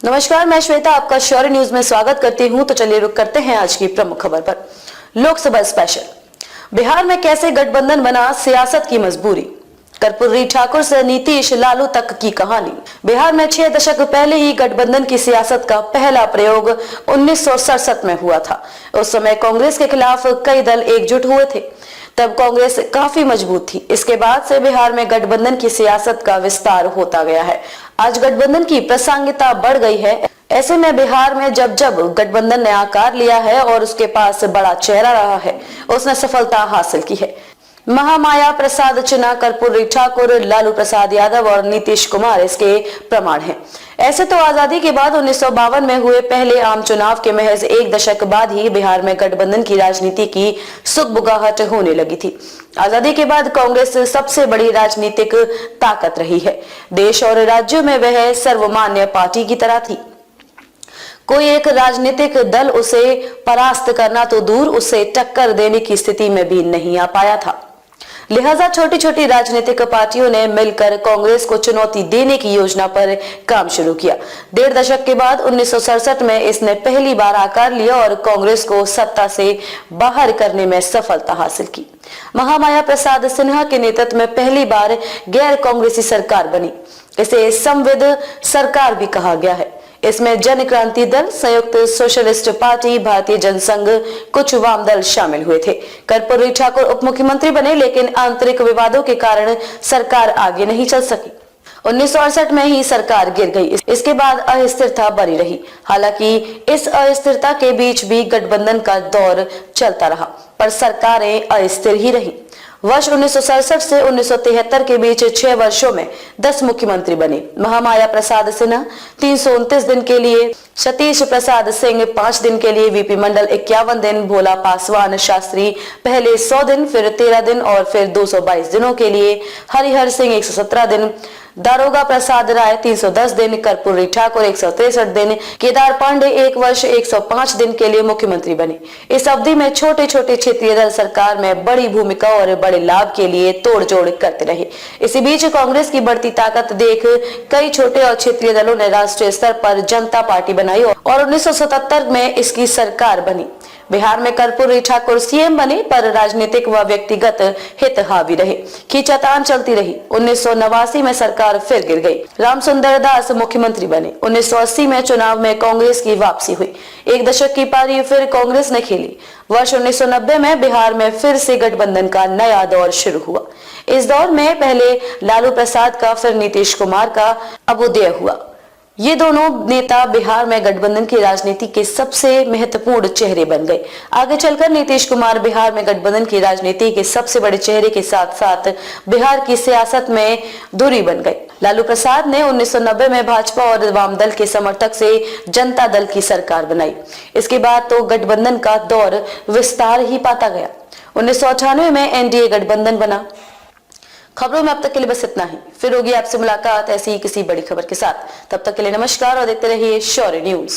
नमस्कार, मैं श्वेता आपका शौर्य न्यूज में स्वागत करती हूं। तो चलिए रुक करते हैं आज की प्रमुख खबर पर। लोकसभा स्पेशल। बिहार में कैसे गठबंधन बना, सियासत की मजबूरी। कर्पूरी ठाकुर से नीतीश लालू तक की कहानी। बिहार में 6 दशक पहले ही गठबंधन की सियासत का पहला प्रयोग 1967 में हुआ था। उस समय कांग्रेस के खिलाफ कई दल एकजुट हुए थे। तब कांग्रेस काफी मजबूत थी। इसके बाद से बिहार में गठबंधन की सियासत का विस्तार होता गया है। आज गठबंधन की प्रासंगिकता बढ़ गई है। ऐसे में बिहार में जब जब गठबंधन ने आकार लिया है और उसके पास बड़ा चेहरा रहा है, उसने सफलता हासिल की है। महामाया प्रसाद सिन्हा, कर्पूरी ठाकुर, लालू प्रसाद यादव और नीतीश कुमार इसके प्रमाण हैं। ऐसे तो आजादी के बाद 1952 में हुए पहले आम चुनाव के महज 1 दशक बाद ही बिहार में गठबंधन की राजनीति की सुगबुगाहट होने लगी थी। आजादी के बाद कांग्रेस सबसे बड़ी राजनीतिक ताकत रही है। देश और राज्यों में वह सर्वमान्य पार्टी की तरह थी। कोई एक राजनीतिक दल उसे परास्त करना तो दूर, उसे टक्कर देने की स्थिति में भी नहीं आ पाया था। लिहाजा छोटी छोटी राजनीतिक पार्टियों ने मिलकर कांग्रेस को चुनौती देने की योजना पर काम शुरू किया। 1.5 दशक के बाद 1967 में इसने पहली बार आकार लिया और कांग्रेस को सत्ता से बाहर करने में सफलता हासिल की। महामाया प्रसाद सिन्हा के नेतृत्व में पहली बार गैर कांग्रेसी सरकार बनी। इसे संविद सरकार भी कहा गया है। इसमें जन क्रांति दल, संयुक्त सोशलिस्ट पार्टी, भारतीय जनसंघ, कुछ वाम दल शामिल हुए थे। कर्पूरी ठाकुर उप मुख्यमंत्री बने, लेकिन आंतरिक विवादों के कारण सरकार आगे नहीं चल सकी। 1968 में ही सरकार गिर गई। इसके बाद अस्थिरता बनी रही। हालांकि इस अस्थिरता के बीच भी गठबंधन का दौर चलता रहा, पर सरकारें अस्थिर ही रही। वर्ष 1967 से 1973 के बीच 6 वर्षों में 10 मुख्यमंत्री बने। महामाया प्रसाद सिन्हा 329 दिन के लिए, सतीश प्रसाद सिंह 5 दिन के लिए, वीपी मंडल 51 दिन, भोला पासवान शास्त्री पहले 100 दिन, फिर 13 दिन और फिर 222 दिनों के लिए, हरिहर सिंह 117 दिन, दारोगा प्रसाद राय 310 दिन, कर्पूरी ठाकुर 163 दिन, केदार पांडे 1 वर्ष 105 दिन के लिए मुख्यमंत्री बने। इस अवधि में छोटे छोटे क्षेत्रीय दल सरकार में बड़ी भूमिका और बड़े लाभ के लिए तोड़जोड़ करते रहे। इसी बीच कांग्रेस की बढ़ती ताकत देख कई छोटे और क्षेत्रीय दलों ने राष्ट्रीय स्तर पर जनता पार्टी बनाई और 1977 में इसकी सरकार बनी। बिहार में कर्पूरी ठाकुर सीएम बने, पर राजनीतिक व व्यक्तिगत हित हावी रहे। खींचातान चलती रही। 1989 में सरकार फिर गिर गई। रामसुंदर दास मुख्यमंत्री बने। 1980 में चुनाव में कांग्रेस की वापसी हुई। 1 दशक की पारी फिर कांग्रेस ने खेली। वर्ष 1990 में बिहार में फिर से गठबंधन का नया दौर शुरू हुआ। इस दौर में पहले लालू प्रसाद का, फिर नीतीश कुमार का अभ्युदय हुआ। ये दोनों नेता बिहार में गठबंधन की राजनीति के सबसे महत्वपूर्ण चेहरे बन गए। आगे चलकर नीतीश कुमार बिहार में गठबंधन की राजनीति के सबसे बड़े चेहरे के साथ साथ बिहार की सियासत में धुरी बन गए। लालू प्रसाद ने 1990 में भाजपा और वाम दल के समर्थक से जनता दल की सरकार बनाई। इसके बाद तो गठबंधन का दौर विस्तार ही पाता गया। 1998 में एनडीए गठबंधन बना। खबरों में अब तक के लिए बस इतना ही। फिर होगी आपसे मुलाकात ऐसी ही किसी बड़ी खबर के साथ। तब तक के लिए नमस्कार और देखते रहिए शौर्य न्यूज।